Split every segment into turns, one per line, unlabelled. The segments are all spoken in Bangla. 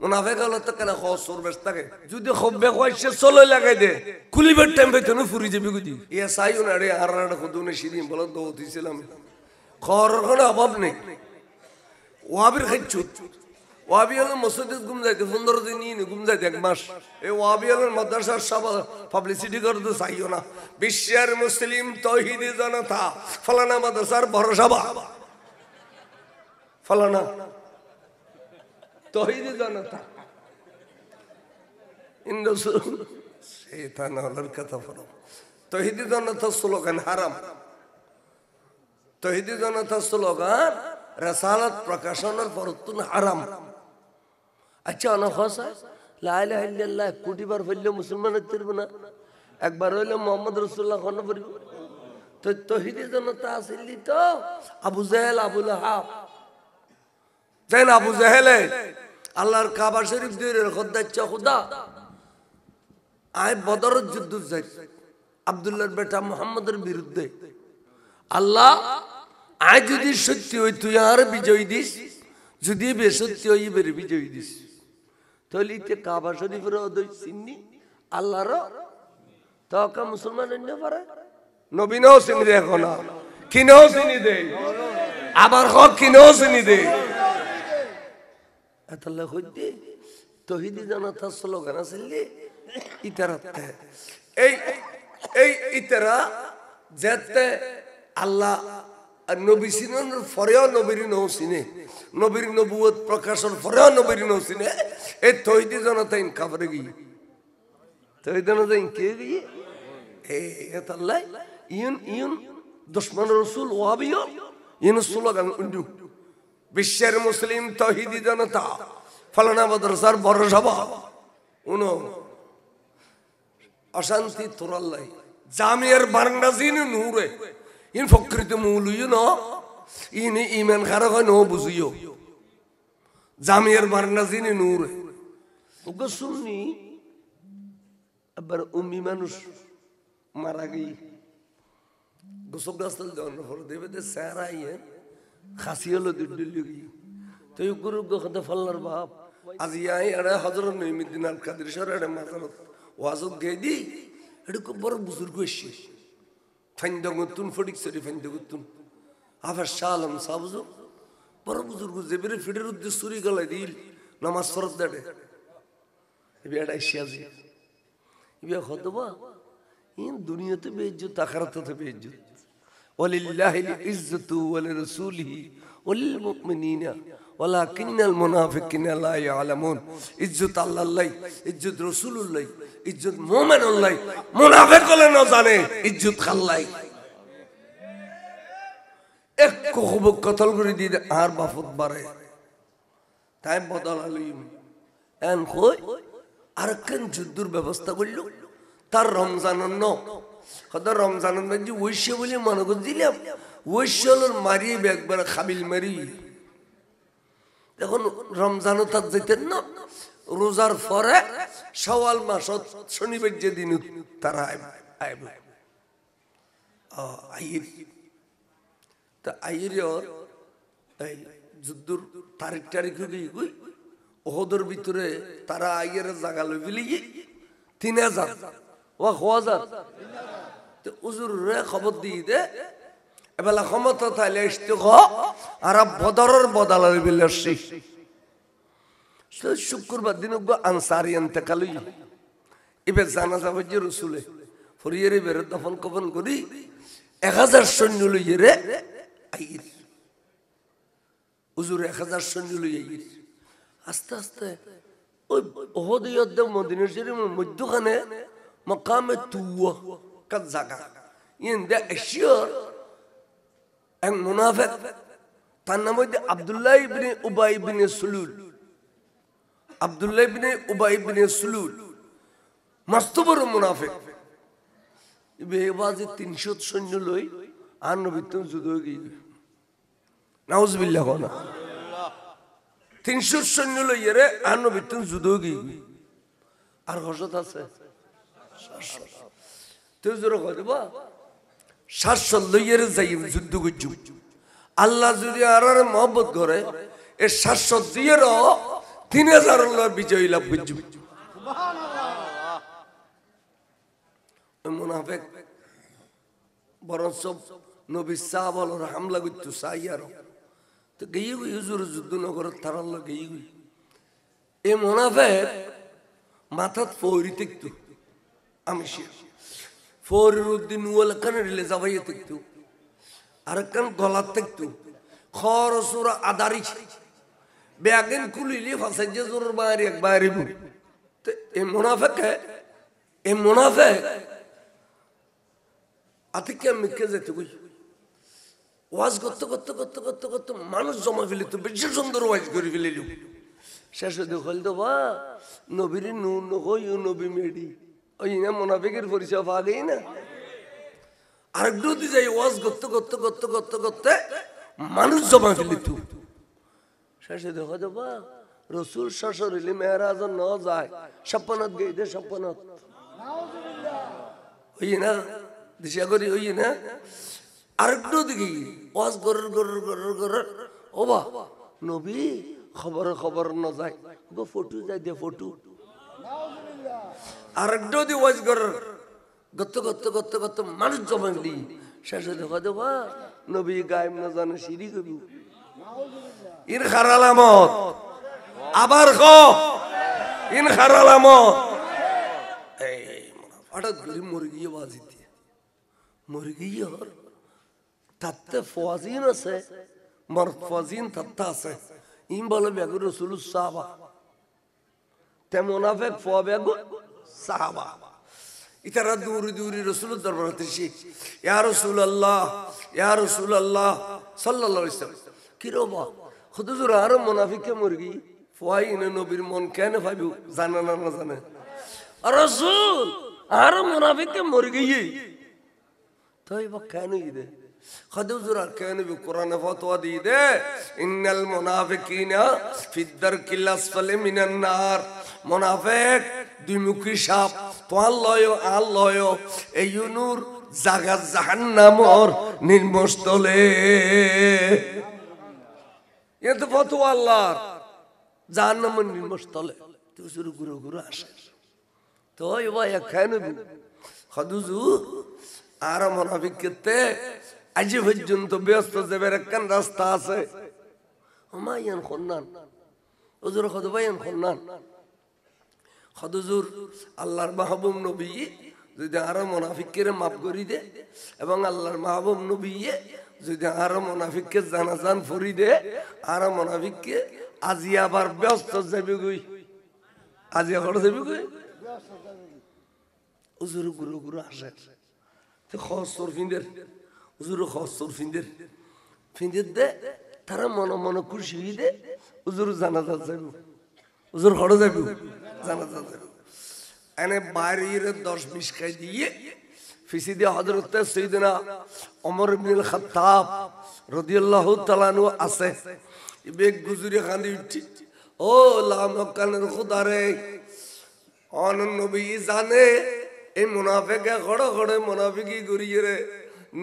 মুনাফিক হলো তো কেন খসর বেশ থাকে যদি খব্বে কইছে চলে লাগাই দে কুলিবার টাইম বেতন ফুরি যাবি গুদি ইয়া সাইও না রে আরাড়া খুদুনে সিদিন বল দৌতিছিলাম খর কোনো অভাব নেই ওয়াবির খাইছু ওয়াবি হলো মসজিদে ঘুম যাইতে 15 দিন নিয়ে ঘুম যাইতে এক মাস এই ওয়াবি হলো মাদ্রাসার সব পাবলিসিটি করতে চাইও না বিশ্বের মুসলিম তৌহিদি জনতা ফলানা মাদ্রাসার ভরসা ফলানা তৌহিদি জনতা ইন্দু শয়তান হলার কথা বলো তৌহিদি জনতা স্লোগান হারাম তৌহিদি জনতা স্লোগান রাসালাত প্রকাশনের ফরতুন হারাম আচ্ছা অনখসা লা ইলাহা ইল্লাল্লাহ কোটিবার হইলে মুসলমান হতে পারবে না একবার হইলে মুহাম্মদ রাসূলুল্লাহ কোন পড়ব তো তৌহিদি জনতা আসলি তো আবু জাহেল আবু লাহাব জান আবু জাহেল আল্লাহর কাবা শরীফ দিয়ে খোদাচ্চা খুদা আয় বদরের যুদ্ধ যাই আব্দুল্লাহর বেটা মুহাম্মদের বিরুদ্ধে আল্লাহ আয় যদি সত্যি হই তুই আর বিজয় দিস যদি বেসত্যি হই বের বিজয় দিস তাহলে তে কাবা শরীফের ওই চিন্নি আল্লাহর তাওকা মুসলমান হইতে পারে নবী নও চিনি দে এখন কিনেও চিনি দে আবার হক কিনেও চিনি দে আল্লাহ হইতে তৌহিদি জনতা স্লোগান আসলে ইতারাতে এই ইতারা যেতে আল্লাহ নবী সিনের ফরেও নবীর নৌ সিনে নবীর নবুয়ত প্রকাশের ফরেও নবীর নৌ সিনে এই তৌহিদি জনতা ইন কাবরে গিয়ে তৌহিদি জনতা ইন কে গিয়ে আল্লাহ ইউন দুশমন রাসূল ওয়াবিও ইন স্লোগান উন্ডু বিশ্বের মুসলিম তৌহিদি জনতা ফলানা মাদ্রাসার ভরসা উনো অশান্তি তোরাল্লাই জামিয়ার বারান্দাজিন নূরে ইন ফকরিতে মৌলুইও ন ইন ইমান খারা হয় ন বুঝিও জামিয়ার বারান্দাজিন নূরে ওকে শুননি আবার উম্মি মানুষ মারা গই গোসব গাছল দেওয়ার ফলে দেবে দে স্যারাই খাসি হলো দিল্লি গিয়ে তো গুরু গখতে ফল্লার বাপ আজ ইয়াই আরে হযরত নঈমুদ্দিন আল কাদের শহরে মাজারত ওয়াজত গই দি এটা খুব বড় বুজুর্গ এসে ফাইন্দগতুন ফটিক সরি ফাইন্দগতুন আবার শালম সাবজু বড় বুজুর্গ জেবের ফিডের উদ্দেশ্য সুরি গলায় দিল নামাজ ফরজ দেড়ে এবে এটা শিয়াজি এবে খতবা ইন দুনিয়াতে বেইজ্জত আখিরাতে বেইজ্জত ওয়ালিল্লাহিল ইজ্জতু ওয়ালিরাসূলিহি ওয়ালিলমুমিনিনা ওয়ালাকিন্নাল মুনাফিকিনা লা ইয়ালামুন ইজ্জত আল্লাহর ইজ্জত রাসূলুল্লাহ ইজ্জত মুমিনুল্লাহ মুনাফিক হলে না জানে ইজ্জত খাল্লাই এক খুব কতল করে দিয়ে আর বাফত বাড়ে তাই বদল আলিম এন কই আর কেন যুদ্ধের ব্যবস্থা করল তার রমজানের ন কত রমজানের মধ্যে ঐশ্য বলে মনে করে দিলাম ঐশ্বর মারিয়ে একবার খাবিল মারি এখন রমজানও তার যেতেন না রোজার পরে শাওয়াল মাস শনিবার যে দিন তারা আইর তা আইর এই যুদ্ধর তারিখ টারিখ হয়ে ওহদের ভিতরে তারা আইয়ের জায়গা লই ফেলি 3000 ও 1000 তো উজুর রে খবর দিয়ে দে এবেলা ক্ষমতা তাইলে আসতে আর বদরের বদলার বিলাসী শুক্রবার দিন আনসারি এতেকাল এবার জানা যাবে যে রসুলে ফরিয়ে বেড়ে দফন কফন করি 1000 সৈন্য লইয়ে রে আইর হুজুর 1000 সৈন্য লইয়ে আইর আস্তে আস্তে ওই ওহদ ইয়দ্দে মদিনা শরীফের মধ্যখানে মাকামে তুওয়া কাজ জায়গা ইন দা এশিয়র এক মুনাফিক তার নাম হইছে আব্দুল্লাহ ইবনে উবাই ইবনে সুলুল আব্দুল্লাহ ইবনে উবাই ইবনে সুলুল মস্ত বড় মুনাফিক বেবাজি 300 সৈন্য লই আর নবী তো যুদ্ধ হয়ে গই নাউজুবিল্লাহ না 300 সৈন্য লই রে আর নবী তো যুদ্ধ হয়ে গই আর হযরত আছে 700 তুই জোরে কই দেবা 700 লইয়ের যাই যুদ্ধ করছু আল্লাহ যদি আর মহব্বত করে এই 700 দিয়েরও 3000 বিজয়ী লাভ করছি মুনাফিক বরঞ্চ নবী সাহাবালর হামলা করতো সাইয়ারো তো গিয়ে গই হুজুর যুদ্ধ নগর তারাল্লা গিয়ে গই এ মুনাফিক মাথাত ফৌরি দেখতো আমি ফৌরির উদ্দিন ওয়ালা কানে রিলে যাবাইয়ে দেখতো আর কান গলাত দেখতো খরসুরা আদারি ব্যাগেন কুলিলি ফাঁসে যে জোর বাইরে এক বাইরে এ মুনাফিক আতিকে মিকে যেতে কই ওয়াজ করতে করতে করতে করতে করতে মানুষ জমা ফেলি তো বেশি সুন্দর ওয়াজ করে ফেলিল শেষে দেখল তো বা নবীর নূর নই নবী মেডি ওই না মুনাফিকের পরিচয় পাওয়া গেই না আরেকটু যাই ওয়াজ করতে করতে করতে করতে করতে মানুষ জমা ফেলি তো শেষে দেখো তো বা রসুল শ্বশুরিলি মেহরাজ ন যায় সপ্পনত গেই দে সপ্পনত ওই না দিশা করি ওই না আরেকটু দেখি ওয়াজ গরর গরর গরর গরর ও বা নবী খবর খবর ন যায় গো ফটো যাই দে ফটো আরেকটু দি ওয়াজ গরর গত গত গত গত মানুষ জমাইলি শেষে দেখা দেবা নবী গায়েব না জানে সিঁড়ি কবি ইন খারালামত আবার খ ইন খারালামত এই হঠাৎ করে মুরগি বাজি দিয়ে মুরগি আর তাতে ফওয়াজিন আছে মর্দ ফওয়াজিন তাতে আছে ইম বলে বেগু রসুল সাহাবা তে মুনাফিক ফওয়া বেগু সাহাবা ইতারা দূরি দূরি রসুল দরবার তেছি ইয়া রাসূলুল্লাহ ইয়া রাসূলুল্লাহ সাল্লাল্লাহু আলাইহি ওয়াসাল্লাম কি রবা হুজুর আর মুনাফিকে মুরগি ফওয়াই ইনে নবীর মন কেন ভাবিও জানা না না জানে রাসূল আর মুনাফিকে মুরগি তাই বা কেন ইদে হুজুর আর কেন বি কোরআনে ফতোয়া দি দে ইন্নাল মুনাফিকিনা ফি দারকিল আসফালি মিনান নার মুনাফিক দুইমুখী সাপ তো আল্লাহ এই নূর জাগা জাহান্নামর নির্মস্তলে এ তো ফতোয়া আল্লাহর জাহান্নামের নির্মস্তলে তো শুরু গুরু গুরু আসে তো ভাই কেন হুজুর আর মুনাফিক কেতে আজ পর্যন্ত ব্যস্ত যাবার একখান রাস্তা আছে হুমায়ুন খন্নান হুজুর খদবায়ান খন্নান হুজুর আল্লাহর মাহবুব নবী যদি আরো মুনাফিককে মাফ করে দে এবং আল্লাহর মাহবুব নবী যদি আরো মুনাফিককে জানাজান ফুরি দে আরো মুনাফিককে আজি আবার ব্যস্ত যাবে গই আজি আবার যাবে গই হুজুর গুরু গুরু আসে তো খসর ফিন্দের হুজুর খসর ফিন্দের দে তারা মনে মনে খুশি দে হুজুর জানাজা যাবে হুজুর ঘরে যাবে জানাজা যাবে এনে বাইরের 10-20 খাই দিয়ে ফিসি দিয়ে হযরত সাইয়েদনা ওমর ইবনুল খাত্তাব রাদিয়াল্লাহু তাআলা আনহু আছে বেগ গুজরি খান্দি উঠি ও লামকানের খোদারে অন নবী জানে এই মুনাফিকে খড় খড়ে মুনাফিকি করিয়ে রে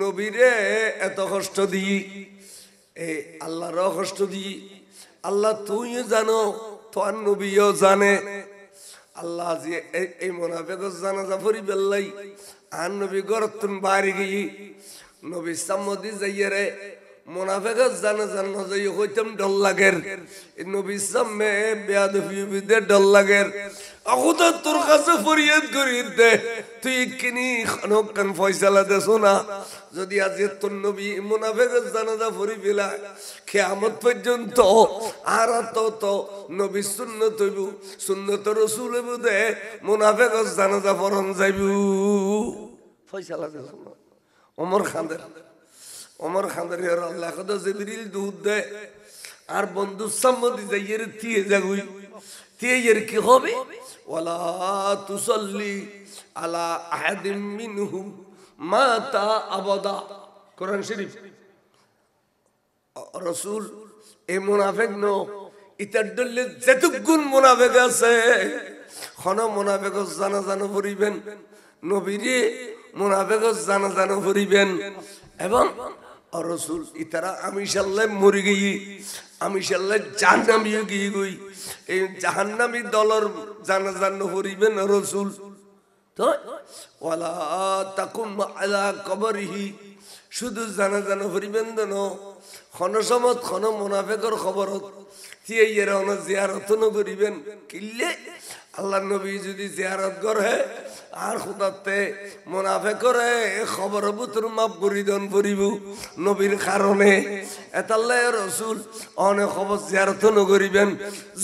নবীরে এত কষ্ট দিই এ আল্লাহর কষ্ট দিই আল্লাহ তুই জানো তোর নবীও জানে আল্লাহ যে এই মুনাফিকের জানাজা পড়ি বেল্লাই আর নবী গরতুন বাড়ি গিয়ে নবী সামদি যাইয়ে রে মুনাফিকের জানাজা না যাই হইতাম ডল লাগের নবী সামনে বেয়াদবি বিদে ডল লাগের আগুদা তোর কাছে ফরিয়াদ করি দে তুই কিনি খানকান ফয়সালা দে শোনা যদি আজ তোর নবী মুনাফিকের জানাজা পড়ি বেলা কিয়ামত পর্যন্ত আর তো নবী সুন্নত হইব সুন্নত রাসূল বুদে মুনাফিকের জানাজা পড়ন যাইব ফয়সালা দে শোনা ওমর খানদের আল্লাহ কত জিবরিল দুধ দে আর বন্ধু সামদি যাইয়ের তিয়ে যাগুই তিয়ের কি হবে ওয়ালা তুসাল্লি আলা আহাদিম মিনহুম মাতা আবাদা কোরআন শরীফ রাসূল এই মুনাফিক নো ইতার দলে যেতুগুণ মুনাফিক আছে কোন মুনাফিক জানাজা পড়িবেন নবীরে মুনাফিক জানাজা পড়িবেন এবং রাসূল ইতারা আমি ইনশাআল্লাহ মরি গই আমি শাল্লাহ জাহান্নামীও গিয়ে গই এই জাহান্নামী দলর জানাজা নহরিবেন রাসূল তো ওয়ালা তাকুম আলা কবরিহি শুধু জানাজা নহরিবেন ন খনসমত খন মুনাফিকর খবরত তিয়ের অন জিয়ারত নগরিবেন কিল্লে আল্লাহ নবী যদি জিয়ারত করে আর খুদাতে মুনাফিকরে খবর বুতর মাপ করিদন পরিব নবীর কারণে এতাল্লাহ রাসূল অনে খবর জিয়ারত নগরিবেন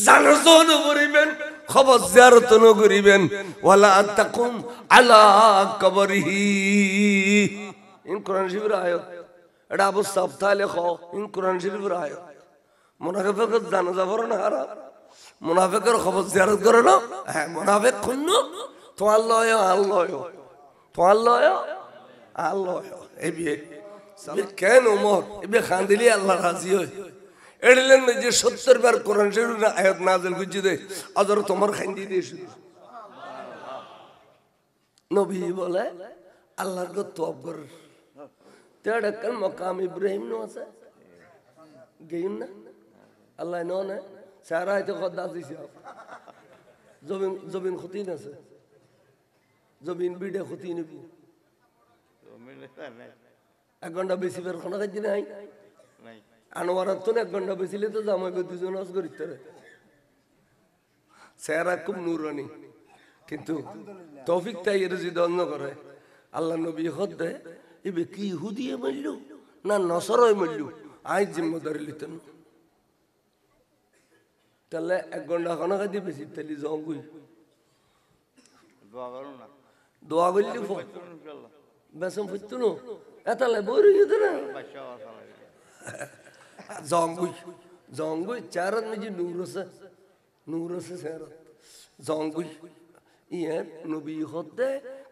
জানাজা নগরিবেন খবর জিয়ারত নগরিবেন ওয়ালা তাকুম আলা কবরিহি ইন কোরআন শরীফের আয়াত এটা আবু সাবতালে খ ইন কোরআন শরীফের আয়াত মুনাফিকের জানাজা পড়ে না হারাম মুনাফিকের খবর জিয়ারত করে না হ্যাঁ মুনাফিক খুন্ন তোমার লয় তোমার লয় আল্লাহ এবিয়ে কেন ওমর এবে খান্দিলি আল্লাহ রাজি হয় এড়লেন যে 70 বার কোরআন শরীফের আয়াত নাযিল করছে দে আজর তোমার খান্দি দিয়ে শুধু নবী বলে আল্লাহর গো তওব কর তেড় কাল মকাম ইব্রাহিম নো আছে গেইন না আল্লাহ নো না সারা তো খোদা দিছে জবিন খুতিন আছে জবিন বিডে খুতিন নিবি এক ঘন্টা বেশি বের কোনো কাজ নাই আনোয়ারাত তো 1 ঘন্টা বেশিলে তো জামাইবে দুজন আজ করিতে রে সারা খুব নূরানি কিন্তু তৌফিক তাই এর যদি অন্য করে আল্লাহ নবী হদে এবে কি ইহুদিয়ে মরল না নসরয় মরল আই জিম্মেদারি লিতেন তাহলে 1 ঘন্টা কোনো কাজ বেশি তাহলে জঙ্গুই দোয়া করো না দোয়া বললি ইনশাআল্লাহ বেসম ফুটতো এতালে বইরে গেছে না জঙ্গুই চারত মে নূর আছে চারত জঙ্গুই ইয়ে নবী হতে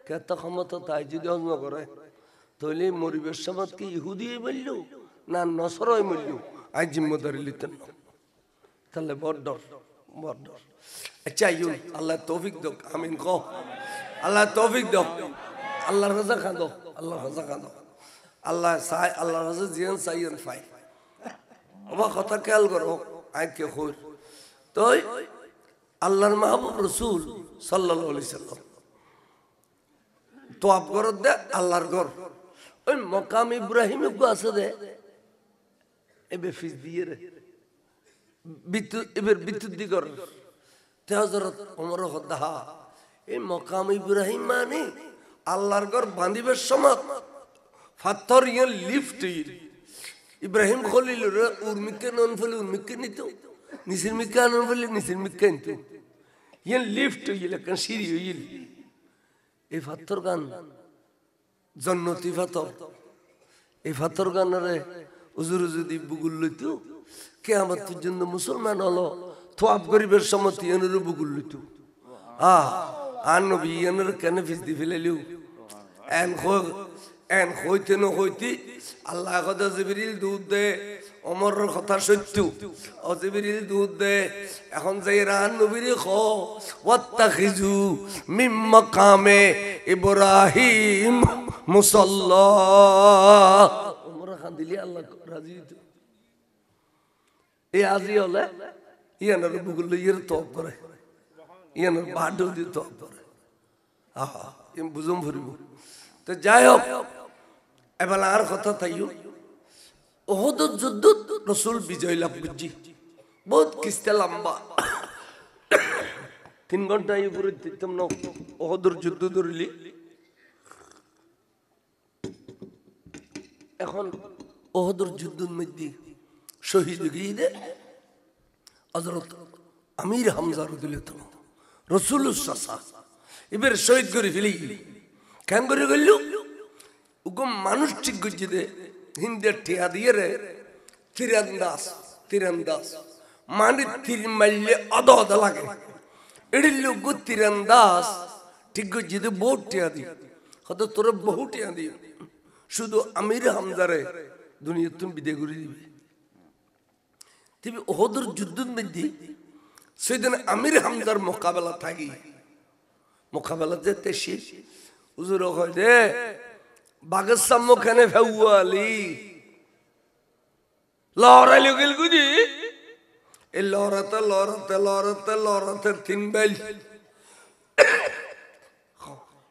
কত ক্ষমতা তাই যদি অন্য করে তাহলে মরিবের সমাজ কি ইহুদি বলল না নসরয় বলল আই জিম্মেদারি লিতেন তাহলে বড় ডর আচ্ছা ইউন আল্লাহ তৌফিক দাও আমিন কও আল্লাহ তৌফিক দাও আল্লাহর রাজা খাদো আল্লাহ চাই আল্লাহর রাজা জিয়ান চাইয়েন ফাই ওবা কথা খেয়াল করো আইকে হইর তো আল্লাহর মাহবুব রাসূল সাল্লাল্লাহু আলাইহি সাল্লাম তওয়াব করত দে আল্লাহর ঘর ওই মকাম ইব্রাহিম গো আছে দে এবে ফিস দিয়ে রে বিদ্যুৎ দিগর তে হযরত ওমর হদা এই মকাম ইব্রাহিম মানে আল্লাহর ঘর বাঁধিবার সময় পাথর ইয়ে লিফট ইব্রাহিম খলিল উর্মিকে নন ফলে উর্মিকে নিত নিসির মিকা নন ফলে নিসির মিকা নিত ইয়ে লিফট হইল কারণ সিঁড়ি হইল এই পাথর গান জন্নতি পাথর এই পাথর গানরে উজুর যদি বুগুল লইত কিয়ামতের জন্য মুসলমান হলো তওয়াব করিবার সময় ইয়ানের বুগুল লইত আর নবী ইয়ানের কেন ফিস দি ফেলাইলো এন হইতে ন হইতে আল্লাহ কথা জিবরিল দুধ দে ওমরের কথা সত্য ও জিবরিল দুধ দে এখন যাই রান নবীর খ ওয়াত্তাখিজু মিম মাকামে ইব্রাহিম মুসাল্লা ওমর খান দিলি আল্লাহ রাজি হইতো এই আজি হলে ইয়ানের বুকুল লইয়ের তওব করে ইয়ানের বাডো দিয়ে তওব করে আহা এম বুঝুম ভরিব তো যাই হোক এবার আর কথা তাইও ওহদের যুদ্ধ রসুল বিজয় লাভ করছি বহুত কিস্তে লম্বা 3 ঘন্টা উপরে দিতাম না ওহদের যুদ্ধ ধরলি এখন ওহদের যুদ্ধের মধ্যে শহীদ গিয়ে হযরত আমির হামজা রাদিয়াল্লাহু আনহু রাসূলুল্লাহ সাল্লাল্লাহু এবার শহীদ করে ফেলি কেন করে গেল উগম মানুষ ঠিক করছে দে হিন্দে টিয়া দিয়ে রে তীরন্দাজ মানে তীর মারলে অদ লাগে এড়ি লোক তীরন্দাজ ঠিক করছে দে বহুত টিয়া দি হয়তো তোর বহু টিয়া দি শুধু আমির হামজারে দুনিয়া তুমি বিদায় করে দিবি তুমি ওহদের যুদ্ধের মধ্যে সেদিন আমির হামজার মোকাবেলা থাকি মোকাবেলা যেতে শেষ হুজুর কয় দে বাগের সম্মুখে ফেউয়ালি লড়াইলে গেল গুজি এই লড়াতে লড়াতে লড়াতে লড়াতে 3 বাইল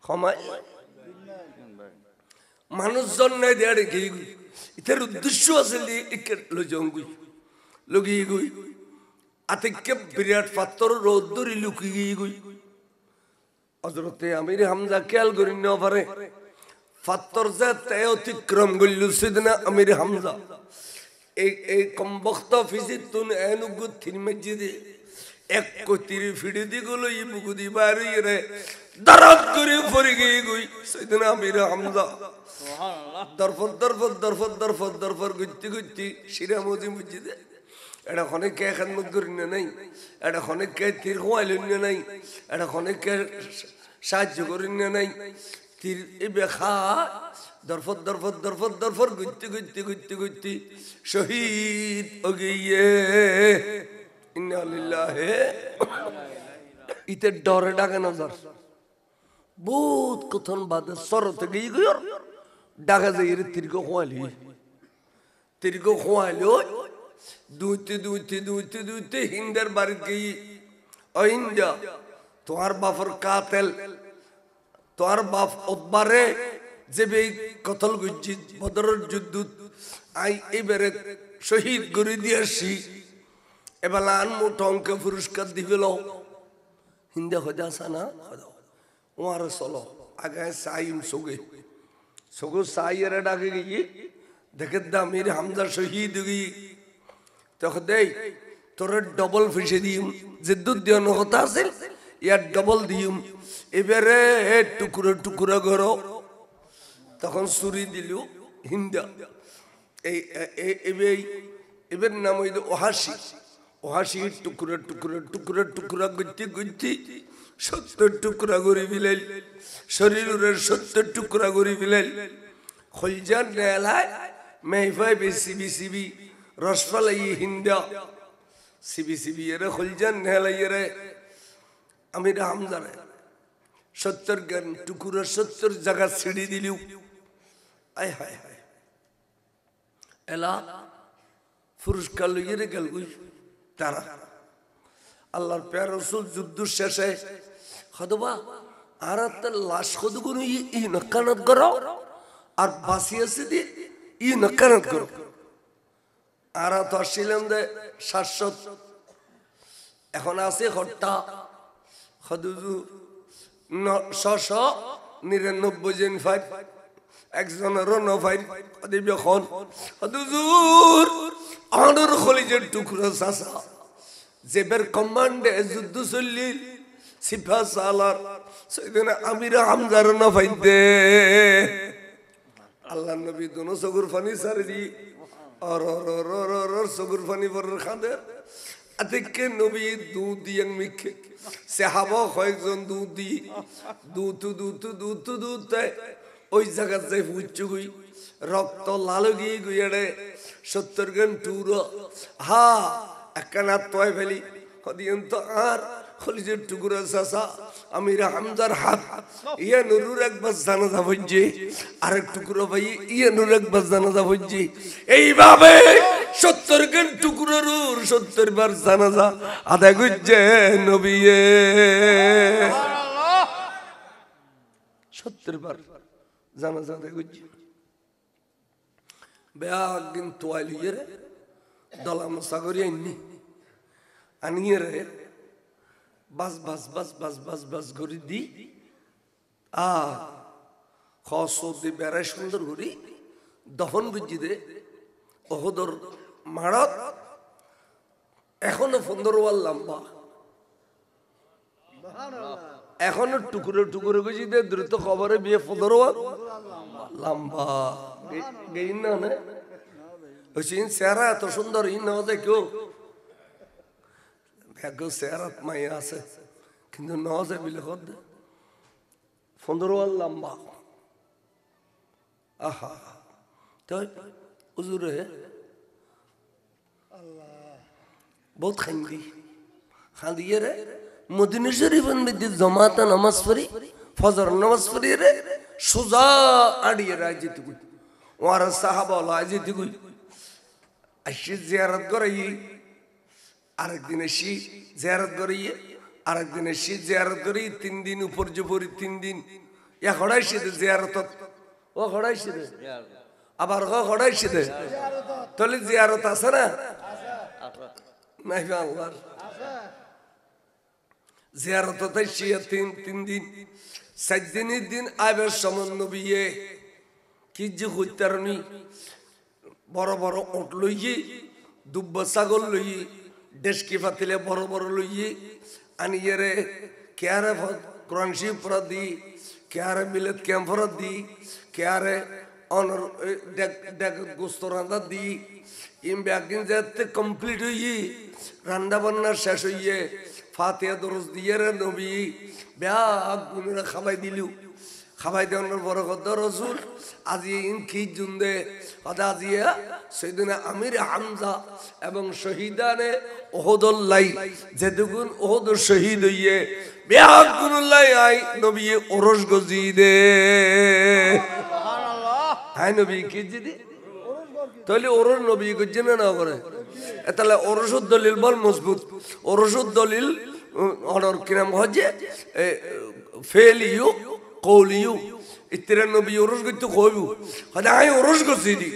ক্ষমায় মানুষজন নাই দেড়ে গিয়ে এটার উদ্দেশ্য আছে লুকিয়ে গই আতিকে বিরাট পাত্র রোদ্দুরি লুকিয়ে গই হযরতে আমির হামজা খেয়াল করি না পারে পাত্র যে তে অতিক্রম করল সিদনা আমির হামজা এই কমবক্ত ফিজিতুন এনুগু থিন মসজিদে এক কোতির ফিড়ি দিগুলো ই বুগুদি বাড়ি রে দরদ করে পড়ে গিয়ে গই সিদনা আমির হামজা সুবহানাল্লাহ দরফর দরফর দরফর দরফর দরফর গুত্তি গুত্তি শিরামতি মসজিদে এটা অনেকে খেদমত করি না নাই এটা অনেকে তীর খোয়াইলেন না নাই এটা অনেকে সাহায্য করেন না নাই তীর এই বেখা দরফর দরফর দরফর দরফর গুত্তি গুত্তি গুত্তি গুত্তি শহীদ হো গিয়ে ইন্না লিল্লাহি ইতে ডরে ডাকে নজর বহুত কথন বাদে সরতে গিয়ে গিয়ে ডাকা যাই তীরকে খোয়াইলো দুইতে দুইতে দুইতে দুইতে হিন্দার বাড়ি গিয়ে অহিন্দা তোমার বাপর কাতেল তোমার বাপ উতবারে যে বে কতল গুজ্জি বদরের যুদ্ধ আই এবারে শহীদ করে দিয়েছি এবার আনমোট অঙ্কে পুরস্কার দিবেল হিন্দা হজা সানা ওয়ার চলো আগে সাইম সোগে সোগো সাইয়ের ডাকে গিয়ে দেখে দামির হামজা শহীদ গিয়ে তখন দেই তোর ডবল ফিসে দিম যে দুধ দেওয়ানো কথা আছে ইয়ার ডবল দিম এবারে টুকরো টুকরো করো তখন ছুরি দিল হিন্দা এবার নাম হইল ওহাসি ওহাসি টুকরো টুকরো টুকরো টুকরা গুত্তি গুত্তি 70 টুকরা করে ফেলেল শরীরের 70 টুকরা করে ফেলেল খলজান নেলায় মেহফাই বেসিবি সিবি রসফালাই হিন্দা সিবি সিবি এর খলজান নেলাই রে আমির হামজা 70 গান টুকরা 70 জায়গা ছিড়ি দিলিও আয় হায় হায় এলা পুরস্কার লইয়ে রে গেল তারা আল্লাহর প্যার রাসূল যুদ্ধ শেষে খদবা আর তার লাশ কদগুন ই নকানত করো আর বাসি আছে দি ই নকানত করো আর তো আসছিলেন দে 700 এখন আছে হট্টা খদুজু 999 জন ফাইট একজনেরও ন ফাইট কদিব খন খদুজুর আনর খলিজের টুকরা সাসা জেবের কমান্ডে যুদ্ধ চললি সিফা সালার সেদিনা আমির হামজার না ফাইদে আল্লাহ নবী দোনো সগুর ফানি সারি আর সগুর ফানি পর খাদের আতিকে নবী দুধ দিয়েন মিখে সাহাবা কয়েকজন দুধ দি দুধ ওই জায়গা যাই ফুচ্ছু গই রক্ত লাল গিয়ে গুইয়াড়ে 70 গান টুর হা একখানা তয় ফেলি কদিন তো আর খলিজের টুকরা চাষা আমির হামজার হাত ইয়া নুরুর একবার জানাজা ভুঞ্জি আরেক টুকরো ভাই ইয়া নুর একবার জানাজা ভুঞ্জি এইভাবে 70 গান টুকরোর 70 বার জানাজা আদায় করছে নবী 70 বার জানাজা আদায় করছে বেআগিন তোয়ালিয়ে রে দলাম সাগরি আনিয়ে রে বাস বাস বাস বাস বাস বাস করে দি খসে বেড়ায় সুন্দর করি দহন বুঝি দে ওহদর মাড়ত এখনো 15 ওয়াল লম্বা এখনো টুকরো টুকরো বুঝি দে দ্রুত খবরে বিয়ে 15 ওয়াল লম্বা গেই না ওইদিন চেহারা এত সুন্দর ই না কেউ ভাগ্য চেহারাত মাই আছে কিন্তু নজে বিলে কর 15 ওয়াল লম্বা আহা তাই হুজুরে বহুত খান্দি রে মদিনা শরীফের মধ্যে জামাতে নামাজ পড়ি ফজর নামাজ পড়ি রে সোজা আড়িয়ে রাজিত গুই ওয়ার সাহাবা রাজিত গুই আশি জিয়ারত করাই আরেকদিন এসি জিয়ারত করিয়ে, আরেকদিন এসি জিয়ারত করি, 3 দিন উপর জুপুরি 3 দিন ইয়া খড়াইছে জিয়ারত ও খড়াইছে আবার খড়াইছে তাহলে জিয়ারত আছে না নাই আল্লাহ জিয়ারত তাইছি 3 দিন 7 দিনের দিন আইবে সমন নবিয়ে কি যে হইতারনি বড় বড় উট লইয়ে দুব্ব ছাগল লইয়ে ডেস্কি ফাতিলে বড় বড় লইয়ে আনিয়ে রে কেয়ারে কোরআন শরীফ পড়া দি কেয়ারে মিলাদ ক্যাম্প পড়া দি কেয়ারে অনর ডেক গোস্ত রান্দা দি ইম ব্যাগিন যাতে কমপ্লিট হইয়ে রান্না বান্না শেষ হইয়ে ফাতিহা দরুদ দিয়ে রে নবী ব্যাগ গুনরা খাবাই দিলু খাবাই দেওয়ার বড় কথা রসুল আজি কি জুন্দে আজিয়া সেদিনা আমির হামজা এবং শহীদানে ওহদুল্লাহ যেদুগুন ওহদ শহীদ হইয়ে ব্যাগ গুনুল্লাহ আই নবী ওরস গজি দে সুবহানাল্লাহ হাই নবী কি জিদি তাহলে ওরস নবী গজি না করে তাহলে ওরসুদ দলিল বল মজবুত ওরসুদ দলিল অনর কিরাম হজে ফেলিউ কৌলিউ ইত্তেরা নবী ওরস গইতে কইবু হদা আই ওরস গছি দি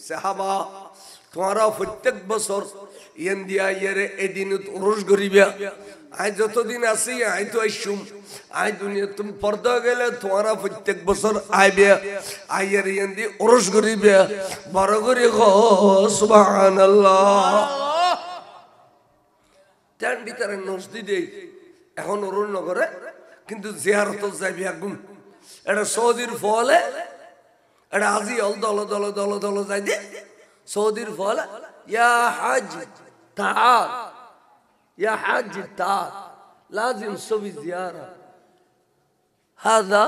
সাহাবা তোমারা প্রত্যেক বছর ইয়ান দিয়া ইয়ারে এদিন ওরস গরিবা আই যতদিন আছি আই তো আইসুম আই দুনিয়া তুমি পর্দা গেলে তোমারা প্রত্যেক বছর আইবে আইয়ার ইয়ান দি ওরস গরিবা বড় করে গো সুবহানাল্লাহ টান্ডি তারে নজদি দেই এখন ওরস নগরে কিন্তু জিয়ারত যাইবে আগুন এটা সৌদির ফলে এটা আজি দল দল দল দল যাই দে সৌদির ফলে ইয়া হাজ تعال يا حاج تعال لازم نسوي زيارة هذا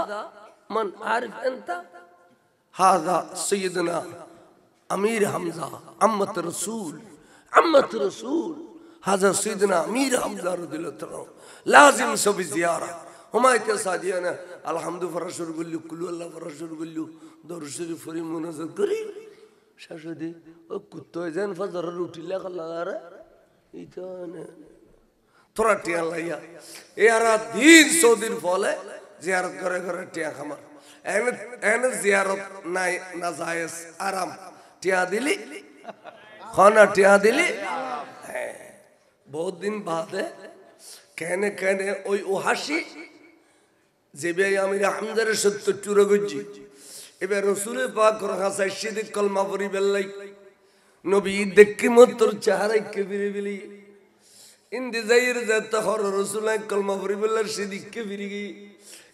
من عارف أنت هذا سيدنا أمير حمزة عمة رسول هذا سيدنا أمير حمزة رضي الله عنه لازم نسوي زيارة هما يتساعدين الحمد فرشور قلوا كل الله فرشور قلوا دور الشريف فريم منزل قريب شاشدي كنتو إذن فزر روتي لك الله غيره إيتانا ترى تيا الله يا دين سودين فوله زيارة كره كره تيا خمر أنا زيارة ناي نزايس آرام تيا دلي خانا تيا دلي बहुत दिन बाद है कहने कहने ওই ওহাসি জেবে আমির হামজার 70 চুরা গজি এবার রাসূল পাক রাখাসাই সিদিক কলমা পড়ি বেলাই নবী দেখি মতর চেহারা কবিরে বিলি ইন্দি জাইর জাত হর রাসূল কলমা পড়ি বেলার সিদিক কবিরি গই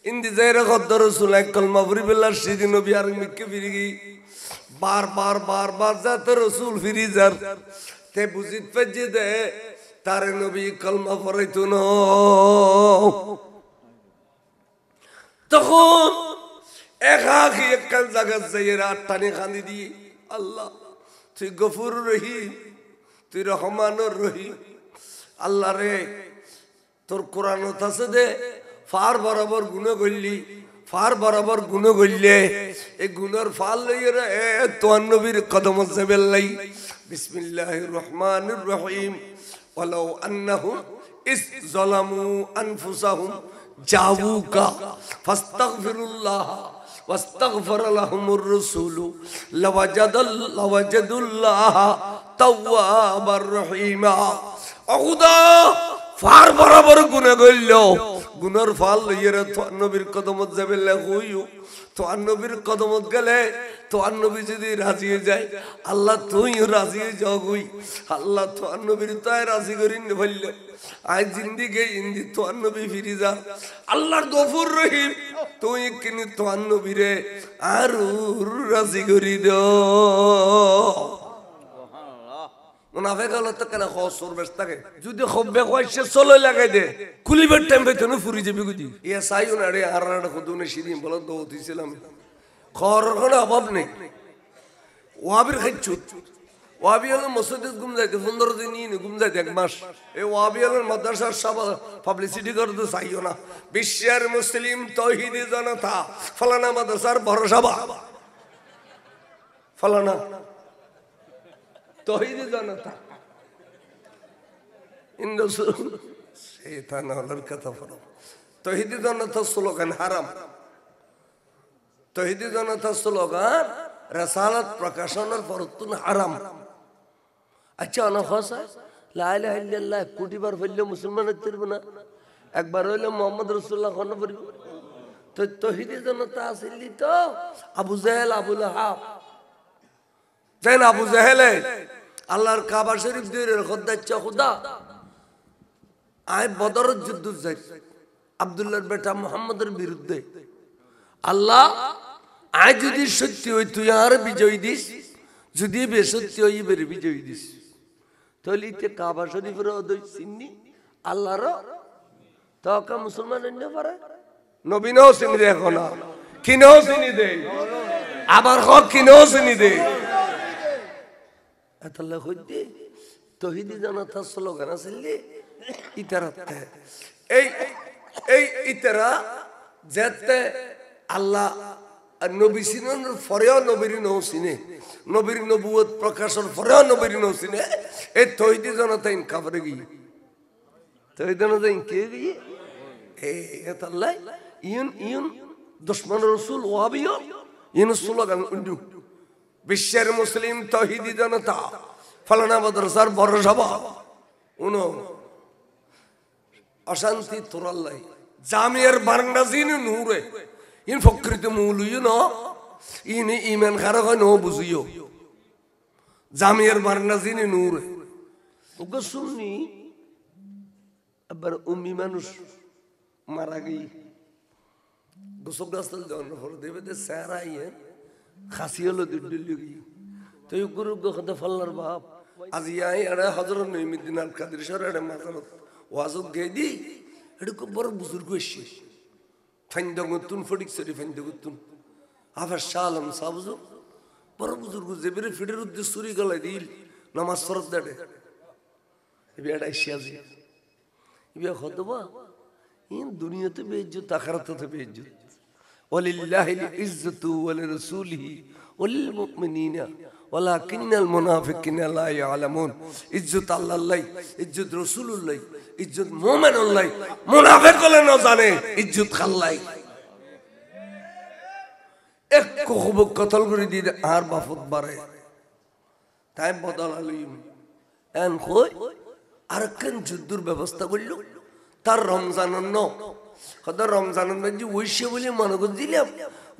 ইন্দি জাইর গদ রাসূল কলমা পড়ি বেলার সিদি নবী আর মিকে ফিরি গই বার বার বার বার জাত রাসূল ফিরি যার তে বুঝিত পেজে দে তারে নবী কলমা পড়াইতো না তখন একাকি একখান জায়গা যাইয়েরা টানে খানি দিয়ে আল্লাহ তুই গফুর রহিম তুই রহমানুর রহিম আল্লাহ রে তোর কোরআনত আছে দে ফার বরাবর গুণ করলি ফার বরাবর গুণ করলে এই গুণের ফাল লইয়েরা তোর নবীর কদম যাবেলাই বিসমিল্লাহির রহমানির রহিম ولو أنهم إذ ظلموا أنفسهم جاءوك فاستغفروا الله واستغفر لهم الرسول لوجدوا الله توابا رحيما أخذا فار برابر গুনাহ কইল গুনার ফল লইরা তো নবীর কদমত যাবে লাগইও তো নবীর কদমত গেলে তো নবী যদি রাজি হয়ে যায় আল্লাহ তুই রাজি হয়ে যাওই আল্লাহ তো নবীর তাই রাজি করিন বললে আজ জিন্দিগি ইন্দি তো নবী ফিরে যা আল্লাহর গফুর রহিম তুই কিনি তো নবীরে আর রাজি করি দাও মুনাফিক হলো তো কেন খসর বেস্তাকে যদি খব্বে কইছে চলে লাগাই দে কুলিবার টাইম পাইতো না ফুরি যাবে গুদি ইয়া সাইও না রে আর আর খুদুনে সিদিন বল দৌতিছিলাম খর কোনো অভাব নেই ওয়াবির খাইছু ওয়াবি হলো মসজিদে ঘুম যাইতে 15 দিন নি ঘুম যাইতে এক মাস এই ওয়াবি হলো মাদ্রাসার সব পাবলিসিটি করে তো চাইও না বিশ্বের মুসলিম তৌহিদি জনতা ফলানা মাদ্রাসার ভরসা ফলানা তৌহিদি জনতা ইন রাসূল শয়তান হলার কথা বলো তৌহিদি জনতা স্লোগান হারাম তৌহিদি জনতা স্লোগান রাসালাত প্রকাশনের পরতুন হারাম আচ্ছা না খসা লা ইলাহা ইল্লাল্লাহ কোটিবার বললে মুসলমান হতে পারবে না একবার হইলে মুহাম্মদ রাসূলুল্লাহ কোন পড়ব তো তৌহিদি জনতা আসলি তো আবু জাহেল আবু লাহাব জান আবু জাহেল আল্লাহর কাবা শরীফ দিয়ে খোদাচ্চা খোদা আয় বদরের যুদ্ধ যাই আব্দুল্লাহর বেটা মুহাম্মদের বিরুদ্ধে আল্লাহ আয় যদি সত্যি হই তুই আর বিজয় দিস যদি বেসত্যি হই বের বিজয় দিস তাহলে ইতে কাবা শরীফের অদয় চিন্নি আল্লাহর তকা মুসলমান এনে পারে নবীনও চিনি দে এখন কিনেও চিনি দে আবার হক কিনেও চিনি দে এতলা হইতে তৌহিদি জনতা স্লোগান আসলে ইতারাতে এই ইতারা যেতে আল্লাহ নবী সিনের ফরেও নবীর নৌ সিনে নবীর নবুয়ত প্রকাশের ফরেও নবীর নৌ সিনে এই তৌহিদি জনতা ইন কাবরে গিয়ে তৌহিদি জনতা ইন কে গিয়ে এই এতলা ইউন দুশমন রাসূল ওয়াহাবিয় ইউন স্লোগান উন্ডু বিশ্বের মুসলিম তৌহিদি জনতা ফলানা মাদ্রাসার বড় সভা উনো অশান্তি তোরাল্লাই জামিয়ার বারান্দাজিন নূরে ইন ফকরিতে মৌলুই ন ইন ইমান খারাপ হয় ন বুঝিও জামিয়ার বারান্দাজিন নূরে ওকে শুননি আবার উম্মি মানুষ মারা গই গোসল গাছল জন ফর দেবে দে সারাই খাসি হলো দিল্লি গই তো গুরু গখতে ফল্লার বাপ আজ ইয়াই আরে হযরত নঈমুদ্দিন আল কাদের শররে মাজারত ওয়াজত গেদি এটা খুব বড় বুজুর্গ এসে ফাইন্দগুতুন ফটিক সরি ফাইন্দগুতুন আবার শালম সাবজু বড় বুজুর্গ জেবেরে ফিডের উদ্দেশ্য সুরি গলায় দিল নামাজ ফরজ দেড়ে এবিয়াটা এসিয়াজি এবিয়া খতবা ইন দুনিয়াতে বেইজ্জত আখিরাতে বেইজ্জত ওয়ালিল্লাহিল ইজ্জতু ওয়ালিরাসূলিহি ওয়ালিল মুমিনিনা ওয়ালাকিন্নাল মুনাফিকিনা লা ইয়ালামুন ইজ্জত আল্লাহর ইজ্জত রাসূলুল্লাহ ইজ্জত মুমিনুল্লাহ মুনাফিক হলে না জানে ইজ্জত খাল্লাই এক খুব কতল করে দিয়ে আর বাফত বাড়ে তাই বদল আলিম এন কই আর কেন যুদ্ধের ব্যবস্থা করল তার রমজানের ন কত রমজানের মধ্যে ঐশ্য বলে মনে করে দিলাম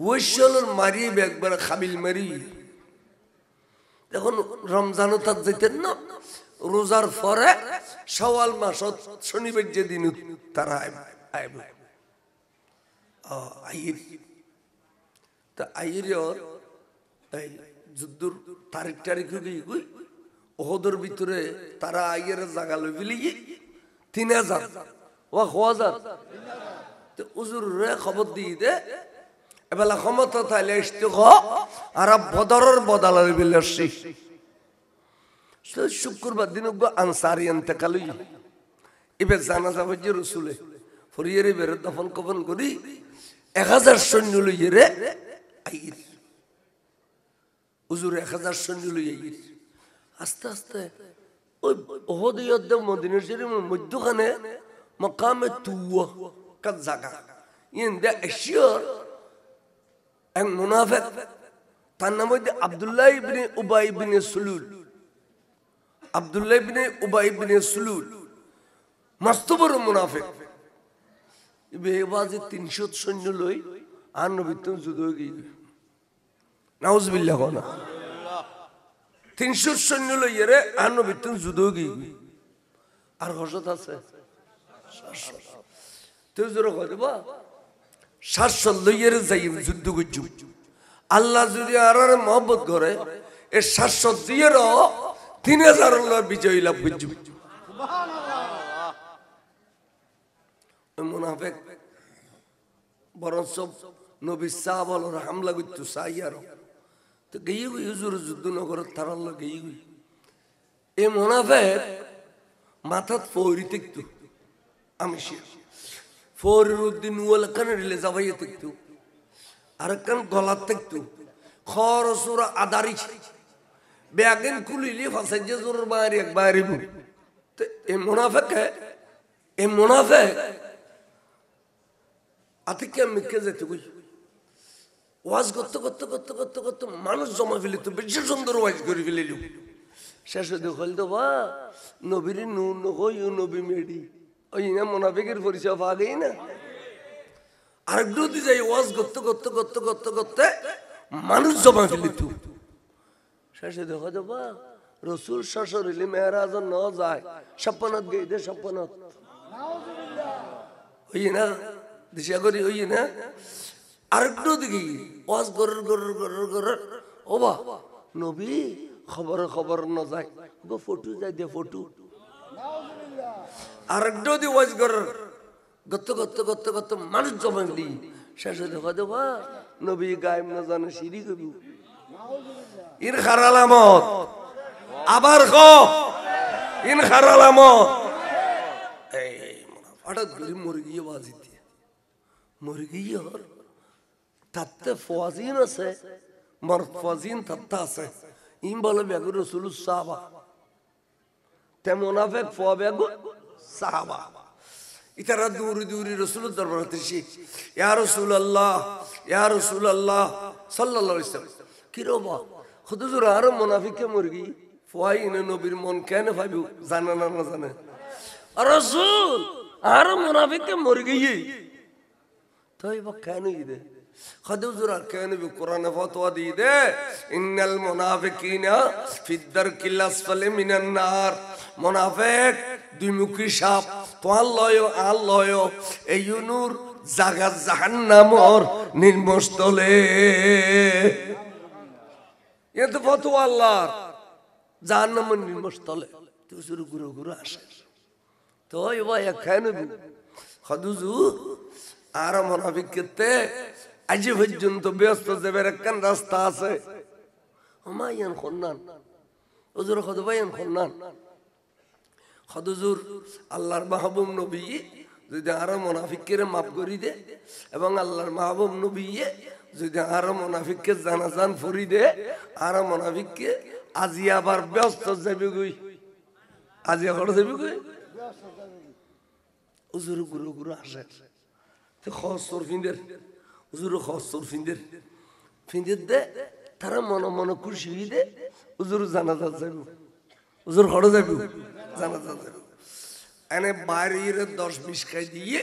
ঐশ্বর মারিয়ে একবার খাবিল মারি এখন রমজানও তার যেতেন না রোজার পরে শাওয়াল মাসত শনিবার যেদিন তারা আইব আইর তা আইর এই যুদ্ধর তারিখ গই ওহদের ভিতরে তারা আইয়ের জায়গা লই বিলি 3000 ও 1000 তো হুজুর রে খবর দিয়ে দে এবেলা ক্ষমতা তাইলে আসতে আর বদরের বদলার বিলসি শুক্রবার দিন আনসারি এতেকাল এবার জানা যাবে যে রসুলে ফরিয়ে বের দফন কফন করি 1000 সৈন্য লইয়ে রে আইর হুজুর 1000 সৈন্য লইয়ে আইর আস্তে আস্তে ওই ওহদ যুদ্ধ মদিনার শরীফের মধ্যখানে মাকামে তুওয়া কাজ জায়গা ইন দা এশিয়র এক মুনাফিক তার নাম হচ্ছে আব্দুল্লাহ ইবনে উবাই ইবনে সুলুল আব্দুল্লাহ ইবনে উবাই ইবনে সুলুল মস্ত বড় মুনাফিক বেবাজে 300 সৈন্য লই আর নবী তো যুদ্ধ হয়ে গই নাউজুবিল্লাহ না 300 সৈন্য লই রে আর নবী তো যুদ্ধ হয়ে গই আর হযরত আছে 700 তো জোরে কই দেবা 700 লইয়ের যাই যুদ্ধ করছু আল্লাহ যদি আর মহব্বত করে এই 700 দিয়ের 3000 আল্লাহ বিজয় লাভ করছু সুবহানাল্লাহ ওই মুনাফিক বরং সব নবী সাহাবার হামলা করতে সাইয়ার তো গিয়ে হুজুর যুদ্ধ নগর তার আল্লাহ গিয়ে এই মুনাফিক মাথাত ফৌরি দেখতো আমি ফরিরুদ্দিন ওয়াল কানে রিলে যাবাইয়ে দেখতো আর কান গলা দেখতো খরসুরা আদারি ব্যাগেন কুলিলি ফাসাইজে জোর বাইরে একবারে তো এই মুনাফেক আতিকে মিকে যেতে কই ওয়াজ করতে করতে করতে করতে করতে মানুষ জমা ফেলি তো বেশি সুন্দর ওয়াজ করে ফেলিল শেষে দেখল তো বা নবীর নূর নই নবী মেডি ওই না মুনাফিকের পরিচয় পাওয়া গেই না আরেকটু যাই ওয়াজ করতে করতে করতে করতে করতে মানুষ জমা ফেলি তো শেষে দেখা তো বা রসুল শ্বশুরিলি মেহরাজ ন যায় সপনত গই দে সপনত ওই না দিশা করি ওই না আরেকটু দেখি ওয়াজ গরর গরর গরর গরর ও বা নবী খবর ন যায় গো ফটো যাই দে ফটো আরেকটু দি ওয়াজ গরর গত্ত গত্ত গত্ত গত্ত মানুষ জমা ফেলি শেষে দেখা তো বা নবী গায়েব না জানে সিঁড়ি কবি ইন খারালামত আবার ইন খারালামত হঠাৎ করে মুরগি বাজি দিয়ে মুরগি তাতে ফওয়াজিন আছে মর্দ ফওয়াজিন তাতে আছে ইম বলে বেগু রসুল সাহাবা তে মুনাফিক ফওয়া বেগু সাহাবা ইতারা দূরি দূরি রসুল দরবার হতেছি ইয়া রাসূলুল্লাহ সাল্লাল্লাহু আলাইহি ওয়াসাল্লাম কি রবা হুজুর আর মুনাফিকে মুরগি ফওয়াই ইনে নবীর মন কেন ভাইবু জানা না জানে রাসূল আর মুনাফিকে মুরগি তাই বা কেন ইদে হুজুর আর কেন বি কোরআনে ফতোয়া দিয়ে দে ইন্নাল মুনাফিকিনা ফিদ দারকিল আসফালি মিনান নার মুনাফিক দুই মুখী সাপ তো আল্লাহ এই নূর জাগা জাহান্নামর নির্মস্তলে এ তো ফতোয়া আল্লাহর জাহান্নামের নির্মস্তলে তো শুরু গুরু গুরু আসে তো ভাই কেন হুজুর আর মুনাফিক করতে আজ পর্যন্ত ব্যস্ত যাবার একখান রাস্তা আছে আমায়ান খন্নান হুজুর খদবায়ান খন্নান হুজুর আল্লাহর মাহবুব নবী যদি আর মুনাফিককে মাফ করে দে এবং আল্লাহর মাহবুব নবী যদি আর মুনাফিককে জানাজান ফরি দে আর মুনাফিককে আজি আবার ব্যস্ত যাবে গই আজি আবার যাবে গই হুজুর গুরু গুরু আসে তো খসর হুজুর খসর ফিন্দের দে তারা মনে খুশি হয়ে দে হুজুর জানাজা যাইব হুজুর ঘরে যাইব জানাজা যাইব এনে বাইরের 10-20 খাই দিয়ে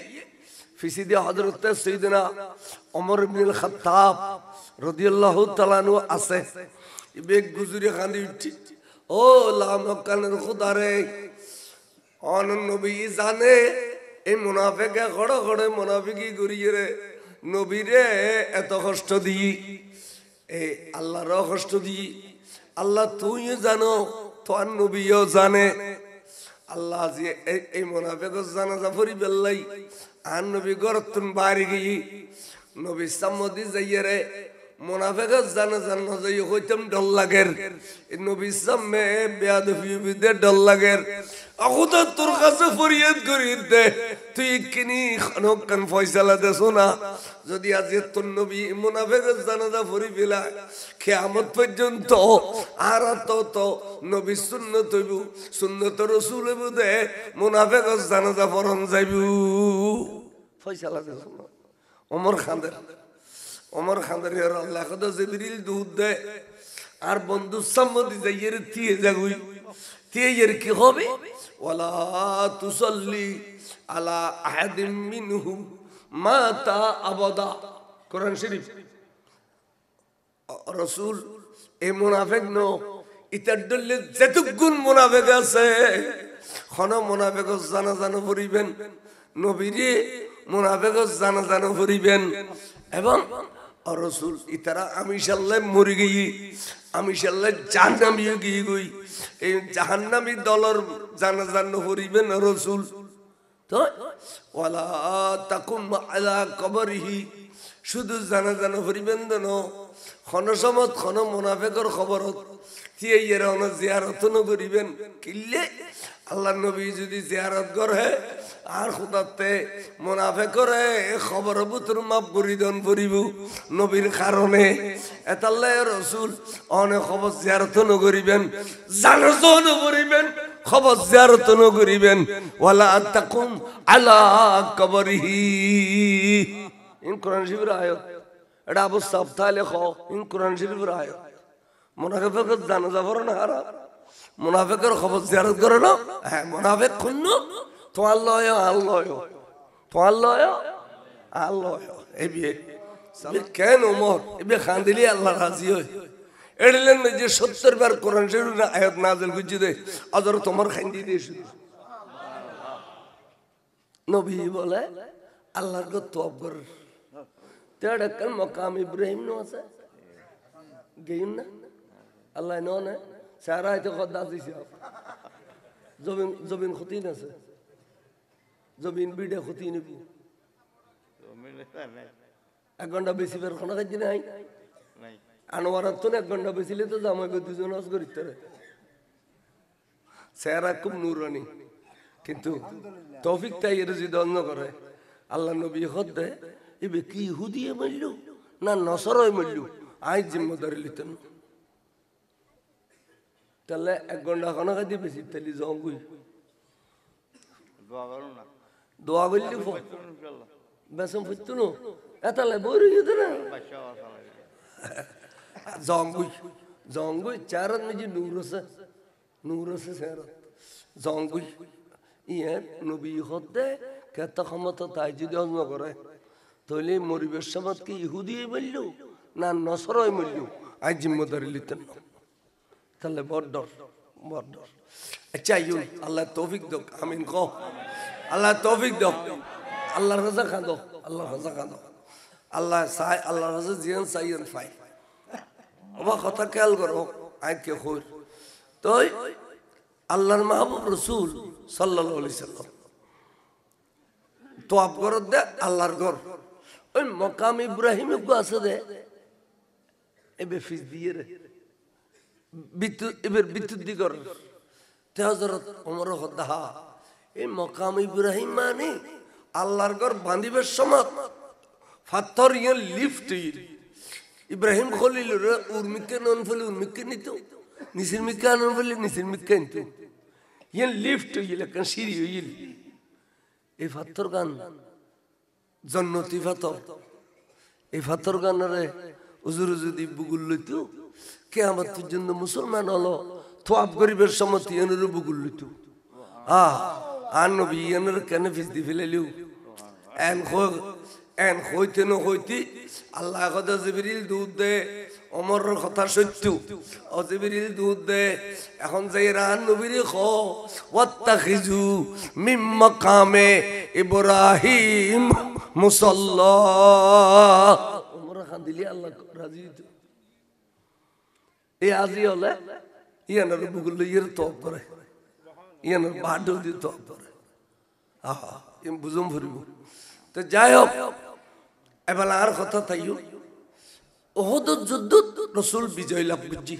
ফিসি দিয়ে হযরত সাইয়েদনা ওমর ইবনে খাত্তাব রাদিয়াল্লাহু তাআলা আনহু আছে বেগ গুজরি খান্দি উঠি ও লামকানের খোদারে অন নবী জানে এই মুনাফিকে ঘড়ে মুনাফিকি করিয়ে রে নবীরে এত কষ্ট দিই এই আল্লাহর কষ্ট দিই আল্লাহ তুই জানো তোর নবীও জানে আল্লাহ যে এই মুনাফিকের জানাজা পড়ি বেল্লাই আর নবী গরতুন বাড়ি গিয়ে নবী সামদি যাইয়ে রে মুনাফিকের জানাজা না যাই হইতাম ডল লাগের নবী সামনে বেয়াদবি বিদে ডল লাগের আগুদা তোর কাছে ফরিয়াদ করি দে তুই কিনি খানকান ফয়সালা দে শোনা যদি আজ তোর নবী মুনাফিকের জানাজা পড়ি ফেলা কিয়ামত পর্যন্ত আর তো নবী সুন্নত হইব সুন্নত রাসূল হইব দে মুনাফিকের জানাজা পড়ন যাইব ফয়সালা দে শোনা ওমর খানদের আল্লাহ খোদা জিবরিল দুধ দে আর বন্ধু সামদি যাইয়ের তিয়ে যাগুই তিয়ের কি হবে ওয়ালা তুসাল্লি আলা আহাদিম মিনহুম মাতা আবাদা কোরআন শরীফ রাসূল এই মুনাফিক ন ইতার দলে যেতুগুণ মুনাফিক আছে কোন মুনাফিকের জানাজা পড়িবেন নবীরে মুনাফিকের জানাজা পড়িবেন এবং রাসূল ইতারা আমি সাল্লাহ মরি গই আমি সাল্লাহ জাহান্নামী গই গই এই জাহান্নামী দলর জানাজা পড়িবেন রাসূল তো ওয়ালা তাকুম আলা কবরিহি শুধু জানাজা পড়িবেন দেন খনসমত খন মুনাফিকের খবরত তিয়ের অন জিয়ারত করিবেন কিল্লে আল্লাহ নবী যদি জিয়ারত করে আর খুদাতে মুনাফিক করে খবর বুতর মাপ পরিদন পরিব নবীর কারণে এতাল্লাহ রাসূল অনেক খবর জিয়ারত করিবেন জানাজা করিবেন খবর জিয়ারত ন করিবেন ওয়ালা তাকুম আলা কবরিহি ইন কোরআন শরীফের আয়াত এটা আবু সাফতা লেখো ইন কোরআন শরীফের আয়াত মুনাফিকের জানাজা পড়ে না হারাম মুনাফিকের খবর জিয়ারত করে না হ্যাঁ মুনাফিক কোন তোমার লয় আল্লাহ তোমার লয় আল্লাহ এই বিয়ে কেন ওমর এবে খান্দিলি আল্লাহ রাজি হয় এড়লেন যে 70 বার কোরআন শরীফের আয়াত নাযিল করছে দে আদর তোমার খান্দি দিয়ে শুধু নবী বলে আল্লাহর গো তওব কর তেড়ে কাল মাকাম ইব্রাহিম নো আছে গেইন না আল্লাহ নো না সারা হয়তো খোদা দিছে জবিন খুতিন আছে জবিন বিডে খুতিন নিবি 1 ঘন্টা বেশি বের কোন কাজ নাই আনোয়ারাত তো 1 ঘন্টা বেশিলে তো জামাই গো দুজন আজ করিতে রে সারা খুব নূরানি কিন্তু তৌফিক তাই এর যদি অন্য করে আল্লাহ নবী হদে ইবে কি ইহুদিয়ে মারলো না নসরয় মারলো আই জিম্মেদারি লিতেন তাহলে 1 ঘন্টা কোন কাজ বেশি তালি জঙ্গুই দোয়া করো না দোয়া বললি ইনশাআল্লাহ বেসম ফুটতুনো এতালে বইরি ইদে না জঙ্গুই চারত মে নূর আছে সারত জঙ্গুই ইয়ে নবী হতে কত ক্ষমতা তাই যদি অন্য করে তাহলে মরিবের সমাজ কি ইহুদি বলল না নসরয় বলল আই জিম্মেদারি লিতেন তাহলে বড় ডর আচ্ছা ইউন আল্লাহ তৌফিক দাও আমিন কও আল্লাহ তৌফিক দাও আল্লাহর রাজা খাদো আল্লাহর রাজা খাদো আল্লাহ সাই আল্লাহর রাজা জিয়ান সাইয়ান ফাই ওবা কথা খেয়াল করো আইকে কই তো আল্লাহর মাহবুব রাসূল সাল্লাল্লাহু আলাইহি সাল্লাম তওয়াব করে দে আল্লাহর ঘর ওই মাকাম ইব্রাহিম কো আছে দে এবে ফিস দিয়ে রে বিদ্যুৎ দিগর তে হযরত ওমর খোদা এই মাকাম ইব্রাহিম মানে আল্লাহর ঘর বাঁধিবার সময় পাথর ইয়ে লিফট ইব্রাহিম খলিল রে উর্মিকে নন ফলে উর্মিকে নিত নিসির মিকা নন ফলে নিসির মিকা নিত ইয়ে লিফট ইলে কান সিঁড়ি ইল এই পাথর গান জন্নতি পাথর এই পাথর গানরে হুজুর যদি বুগুল লইতো কিয়ামত পর্যন্ত মুসলমান হলো তওয়াব করিবার সময় ইয়ানের বুগুল লইতো আর নবী ইয়ানের কেন ফিস দি ফেলাইলো এন হইতে ন হইতি আল্লাহ কথা জিবরিল দুধ দে ওমরের কথা সত্য ও জিবরিল দুধ দে এখন যাই রান নবীর খ ওয়াত্তাখিজু মিম মাকামে ইব্রাহিম মুসাল্লা ওমর খান দিলি আল্লাহ রাজি হইতো এই আজি হলে ইয়ানের বুগুল লইয়ের তওব করে ইয়ানের বাডো দি তওব করে এম বুঝুম ভরিব তো যাই হোক এবার আর কথা তাইও ওহদের যুদ্ধ রসুল বিজয় লাভ করছি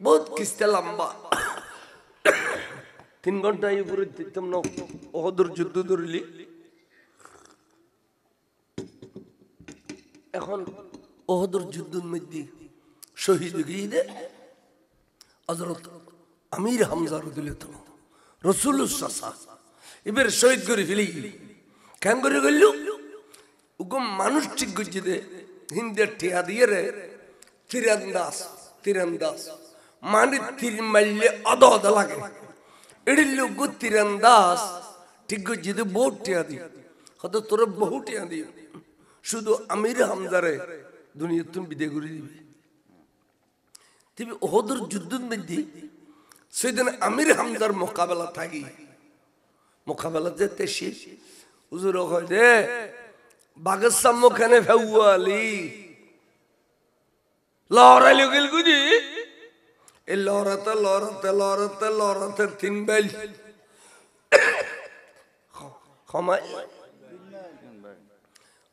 বহুত কিস্তে লম্বা 3 ঘন্টা উপরে তোমরা ওহদের যুদ্ধ ধরলি এখন ওহদের যুদ্ধের মধ্যে শহীদ গিয়ে হযরত আমির হামজা রাদিয়াল্লাহু আনহু রাসূলুল্লাহ সাল্লাল্লাহু এবার শহীদ করে ফেলি কেন করে গেল উগম মানুষ ঠিক গজে দে হিন্দের টিয়া দিয়ে রে তীরন্দাজ মানে তীর মারলে আদা লাগে এড়ি লোক তীরন্দাজ ঠিক গজে দে বহুত টিয়া দি হয়তো তোর বহু টিয়া দি শুধু আমির হামজারে দুনিয়া তুমি বিদায় করে দিবি তুমি ওহদের যুদ্ধের মধ্যে সেদিন আমির হামজার মোকাবেলা থাকি মোকাবেলা যেতে শেষ হুজুর কয় দে বাগের সম্মুখে ফেউয়ালি লড়াই লগিল গুজি এই লড়াতে 3 বাইল ক্ষমা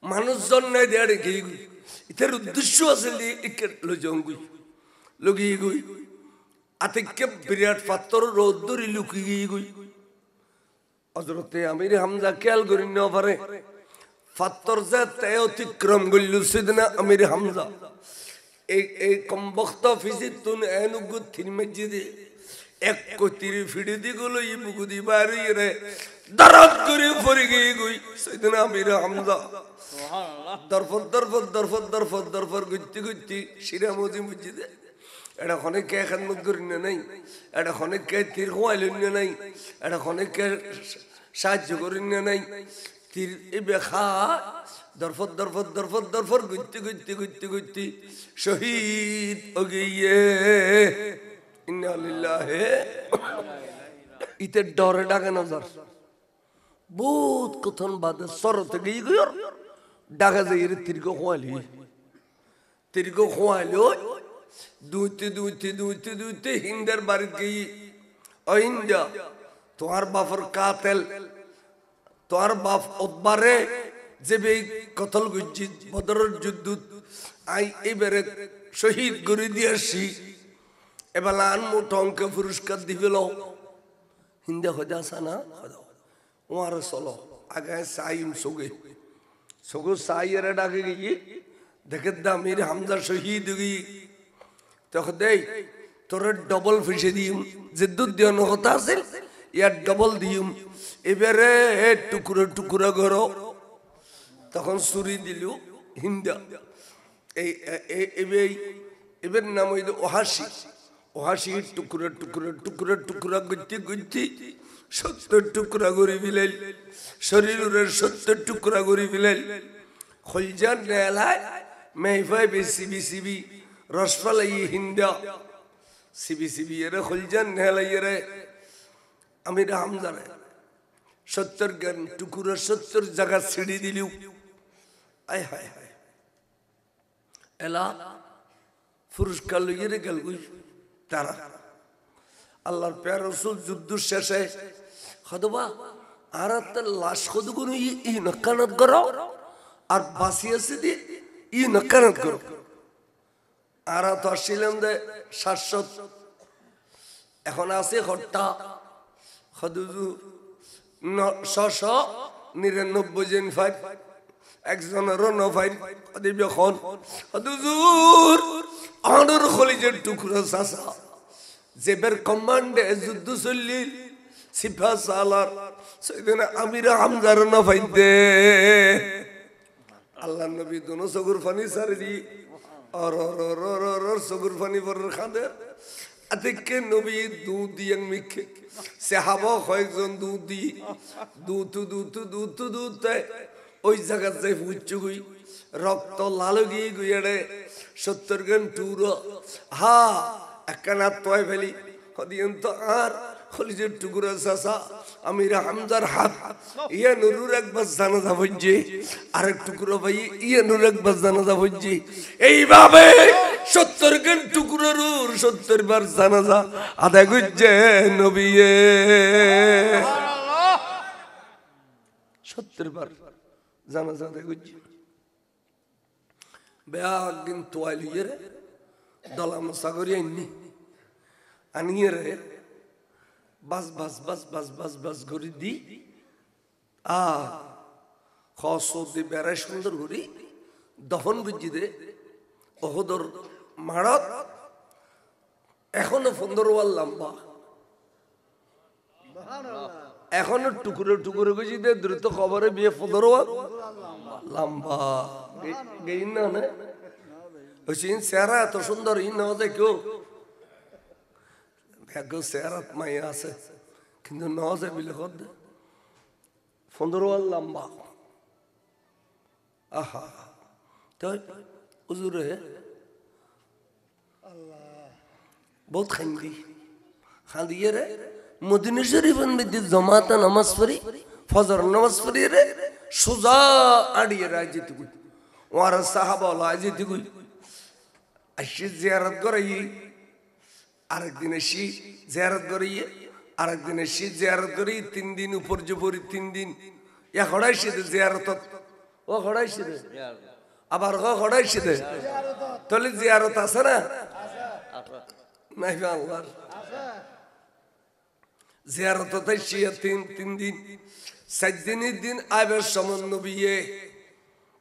মানুষজন নাই দেড়ে গিয়ে এটার উদ্দেশ্য আছে লুকিয়ে গই আতিকে বিরাট পাত্র রোদ্দুরি লুকিয়ে গই হযরতে আমির হামজা খেয়াল করি না পারে পাত্র যে অতিক্রম করল সিদনা আমির হামজা এই কমবক্ত ফিজিতুন এনুগু থিন মসজিদে এক কতিরি ফিড়ি দিগুলো ই বুকুদি বাড়ি রে দারাত করে পড়ে গিয়ে গই সেদিন আমির হামজা দরফর দরফর দরফর দরফর দরফর গুচ্ছি গুচ্ছি শিরা মজি মসজিদে এটা অনেককে এখন করিনে নাই এটা অনেককে তীর খোয়াইলিনে নাই এটা অনেককে সাহায্য করিনে নাই তীর এ বেখা দরফর দরফর দরফর দরফর গুচ্ছি গুচ্ছি গুচ্ছি গুচ্ছি শহীদ ও গিয়ে ইন্না লিল্লাহি ইতে ডরে ডাকে নজর বহুত কথন বাদে সরতে গিয়ে গিয়ে ডাকা যাই তীর্ঘ খোয়াইলো দুইতে দুইতে দুইতে দুইতে হিন্দের বাড়ি গিয়ে অহিন্দা তোমার বাপর কাতেল তোমার বাপ ওবারে যে বে কতল গুজ্জি বদরের যুদ্ধ আই এবারে শহীদ করে দিয়েছি এবার আনমোট অঙ্কে পুরস্কার দিবেল হিন্দে হজা সানা ওয়ার চলো আগে সাইম সোগে সোগো সাইয়ের ডাকে গিয়ে দেখে দামির হামজা শহীদ গিয়ে তখন দেই তোর ডবল ফিসে দিম যে দুধ দেওয়ার কথা আছে ইয়ার ডবল দিম এবারে টুকরো টুকরো করো তখন সুরি দিল হিন্দা এবার নাম হইল ওহাসি ওহাসি টুকরো টুকরো টুকরো টুকরা গুচ্ছি গুচ্ছি 70 টুকরা করে বিলাইল শরীরের 70 টুকরা করে বিলাইল খলজান নেলায় মেহফাই সিবি সিবি রসফালাই হিন্দা সিবি সিবি এর খলজান নেলাই রে আমি হামজারে 70 জ্ঞান টুকুরা 70 জায়গা ছিড়ি দিলিও আয় হায় হায় এলা পুরস্কার লইয়ে গেল তারা আল্লাহর প্যার রসুল যুদ্ধ শেষে খদবা আর তার লাশ খদগুলো ই নকানত করো আর বাসি আছে দি ই নকানত করো আর তো আসছিলাম দে 700 এখন আছে হট্টা খদুজু 699 জন ফাইট একজনেরও নফাইল দিবে খন খদুজুর আনর খলিজের টুকরা সাসা জেবের কমান্ডে যুদ্ধ চললিল সিফা সালার সেদিন আমির হামজার নফাইল দে আল্লাহ নবী দোনো সগুর ফানি সারি আর সগুর ফানি পর খাদে আতিকে নবী দুধ দিয়ে মিখে সাহাবা কয়েকজন দুধ দি দুধ ওই জায়গা যাই ফুচ্ছু গুই রক্ত লাল গিয়ে গুইয়ারে 70 জন টুর হা একখানা তয় ফেলি হদিয়ন তো আর খলিজের টুকরা চাষা আমির হামজার হাত ইয়া নুরুর একবার জানাজা হচ্ছে আরেক টুকরো ভাই ইয়া নুর একবার জানাজা হচ্ছে এইভাবে 70 জন টুকরোর 70 বার জানাজা আদায় করছে নবী 70 বার জানাজা আদায় করছে বেয়াগ দিন তোয়ালিয়ে রে দলাম সাগরি আনিয়ে রে বাস বাস বাস বাস বাস বাস করে দি খসে বেড়ায় সুন্দর করি দহন বুঝি দে ওহদর মারত এখনো 15 ওয়াল লম্বা এখনো টুকরো টুকরো বুঝি দে দ্রুত খবরে বিয়ে 15 ওয়াল লম্বা গেই না ওই চেহারা এত সুন্দর ই না কেউ ভাগ্য চেহারাত মাই আছে কিন্তু নজে বিলে 15 ওয়াল লম্বা আহা তাই হুজুরে বহুত খান্দিয়ে রে মদিনা শরীফের মধ্যে জামাতে নামাজ পড়ি ফজর নামাজ পড়ি রে সোজা আড়িয়ে রাজিত গুই ওয়ার সাহাবা লাজিত গুই আসি জিয়ারত করাই আরেকদিন এসি জিয়ারত করাই আরেকদিন এসি জিয়ারত করি 3 দিন উপর জপরি 3 দিন ইয়া খড়াইছে জিয়ারত ও খড়াইছে আবার খড়াইছে তাহলে জিয়ারত আছে না নাই আল্লাহ জিয়ারত তাইছি 3 দিন 7 দিনের দিন আবার সমন নবীয়ে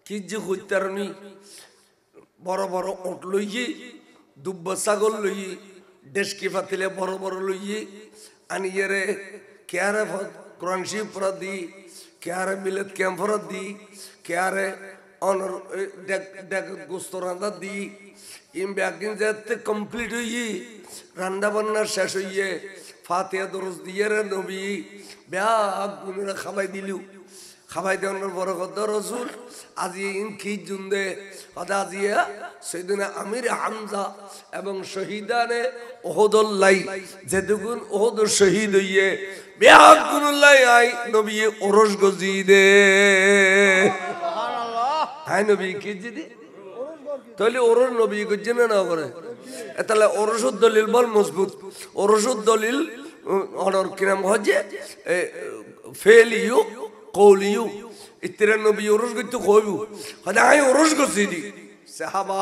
কি যে হইতারনি বড় বড় ওট লইয়ে দুব্বা ছাগল লইয়ে ডেস্কি ফাতিলে বড় বড় লইয়ে আনিয়ে কেয়ারে কোরআন শরীফ পড়া দি কেয়ারে মিলাদ ক্যাম্প পড়া দি কেয়ারে অনর ডেক গোস্ত রান্দা দি ইম ব্যাগিন যাতে কমপ্লিট হইয়ে রান্না বান্না শেষ হইয়ে ফাতিহা দরুদ দিয়ে রে নবী ব্যাগ গুনরা খাবাই দিলু খাবাই দেওয়ার বড় কথা রসুল আজি ইনকি জুন্দে আজিয়া সেদিন আমির হামজা এবং শহীদানে ওহদুল্লাই যেদুগুন ওহদ শহীদ হইয়ে ব্যাগ গুনুল্লাই আই নবী ওরস গজি দে হাই নবী কি জিদি তাহলে ওরস নবী গজি না করে তাহলে ওরসুদ দলিল বল মজবুত ওরসুদ দলিল অনর কিরাম হজে ফেলিউ কৌলিউ ইত্তের নবী ওরস গতি কইবু হদা আই ওরস গছি দি সাহাবা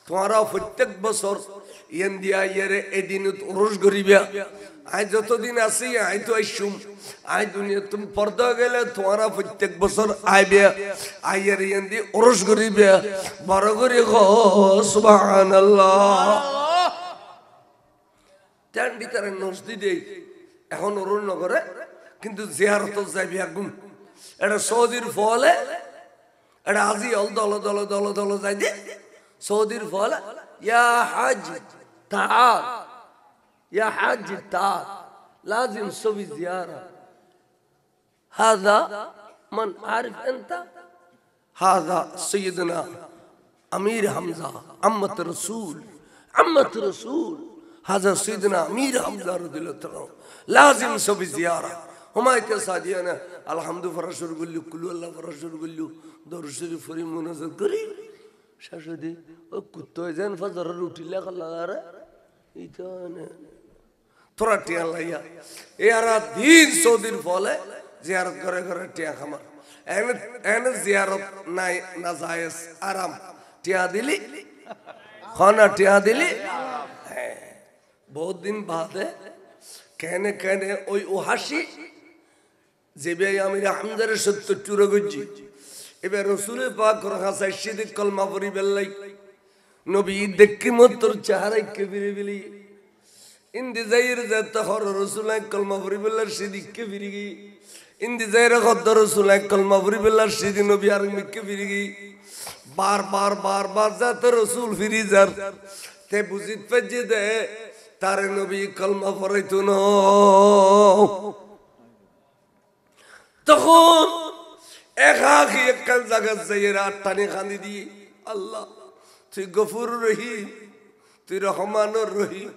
তোমারা প্রত্যেক বছর ইয়ান দিয়া ইয়ারে এদিন ওরস গরিবা আই যতদিন আছি আই তো আইসুম আই দুনিয়া তুমি পর্দা গেলে তোমারা প্রত্যেক বছর আইবে আইয়ার ইয়ান দি ওরস গরিবা বড় করে গো সুবহানাল্লাহ টান্ডি তার নজদিদে এখন ওরস নগরে কিন্তু জিয়ারত যাইবে আগুন এটা সৌদির ফলে এটা আজি অল দল দল দল দল যাই দে সৌদির ফলে ইয়া হাজ তাআল ইয়া হাজ তাআল لازم تسوي زيارة هذا من عارف أنت هذا سيدنا أمير حمزة عمة الرسول عمة الرسول هذا سيدنا أمير حمزة رضي الله عنه لازم تسوي زيارة هما يتسادينا الحمد فرشور قلو كلو الله فرشور قلو دور شريف فريم منازل قريب شاشدي كتو زين فزر روتي لك الله غيره إيتانا ترى تيا الله يا يارا دين سودين فوله زيارة كره كره تيا خمر أنا زيارة ناي نزايس آرام تيا دلي خانا تيا دلي बहुत दिन बाद है कहने कहने ওই ওহাসি যেবে আমির হামজার 70 চুরা গজি এবে রাসূল পাক রাসা সিদ্দিক কলমা পড়ি বেলাই নবী দেখি মতর চেহারা কবিরে বিলি ইন্দি জাইর জাত হর রাসূল কলমা পড়ি বেলার সিদ্দিক কবিরে গই ইন্দি জাইর খদ রাসূল কলমা পড়ি বেলার সিদ্দিক নবী আর মিকে ফিরে গই বার বার বার বার জাত রাসূল ফিরি যার তে বুঝিত ফজে দে তারে নবী কলমা পড়াইতো না তখন একাকি একখান জায়গা যাইরা টানি খান্দি দিয়ে আল্লাহ তুই গফুর রহিম তুই রহমানুর রহিম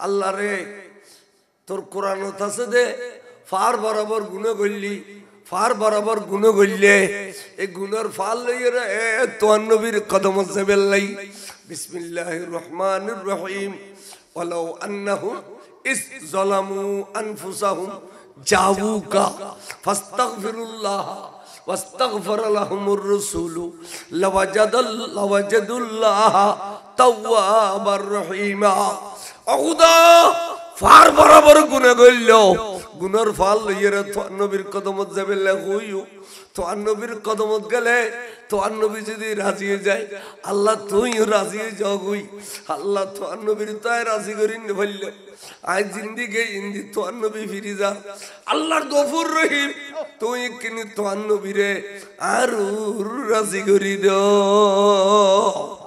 আল্লাহ রে তোর কোরআনত আছে দে ফার বরাবর গুনাহ করলি ফার বরাবর গুনাহ করলে এই গুনার ফাল লইরা তোর নবীর কদম জবেলাই বিসমিল্লাহির রহমানির রহিম ولو أنهم إذ ظلموا أنفسهم جاءوك فاستغفروا الله واستغفر لهم الرسول لوجدوا الله توابا رحيما أخدا فار برابر গুনাহ কইলো গুনার ফল লইরা তো নবীর কদমত যাবে লাগইও তো নবীর কদমত গেলে তো নবী যদি রাজি হয়ে যায় আল্লাহ তুই রাজি হয়ে যাও গই আল্লাহ তো নবীর তাই রাজি করিন বলল আজ জিন্দেগি ইন্দি তো নবী ফিরে যা আল্লাহর গফুর রহিম তুই কিনি তো নবীরে আর রাজি করি দাও